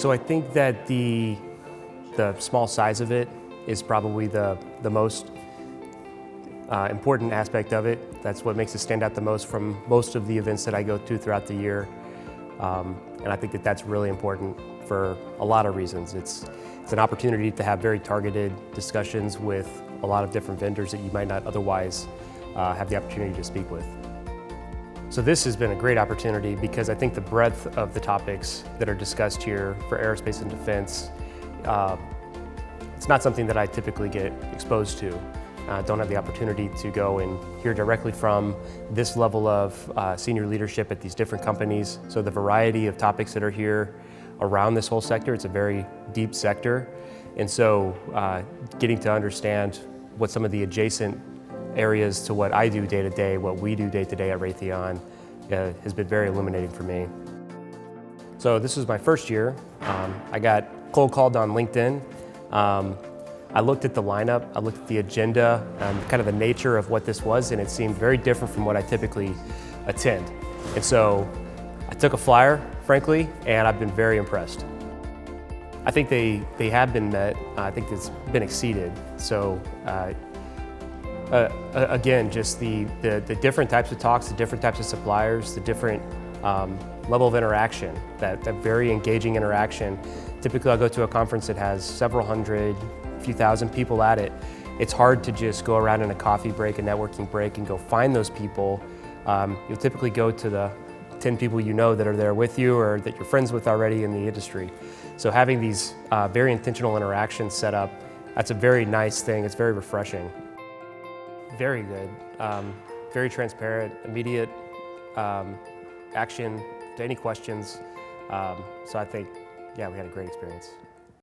So I think that the small size of it is probably the most important aspect of it. That's what makes it stand out the most from most of the events that I go to throughout the year. And I think that that's really important for a lot of reasons. It's an opportunity to have very targeted discussions with a lot of different vendors that you might not otherwise have the opportunity to speak with. So this has been a great opportunity because I think the breadth of the topics that are discussed here for aerospace and defense, it's not something that I typically get exposed to. Don't have the opportunity to go and hear directly from this level of senior leadership at these different companies. So the variety of topics that are here around this whole sector, it's a very deep sector. And so getting to understand what some of the adjacent areas to what I do day to day, what we do day to day at Raytheon, has been very illuminating for me. So this was my first year. I got cold called on LinkedIn. I looked at the lineup, I looked at the agenda, kind of the nature of what this was, and it seemed very different from what I typically attend. And so I took a flyer, frankly, and I've been very impressed. I think they have been met. I think it's been exceeded. So again, just the different types of talks, the different types of suppliers, the different level of interaction, that very engaging interaction. Typically I'll go to a conference that has several hundred, few thousand people at it. It's hard to just go around in a coffee break, a networking break, and go find those people. You'll typically go to the 10 people you know that are there with you or that you're friends with already in the industry. So having these very intentional interactions set up, that's a very nice thing. It's very refreshing. Very good, very transparent, immediate action to any questions. So I think, yeah, we had a great experience.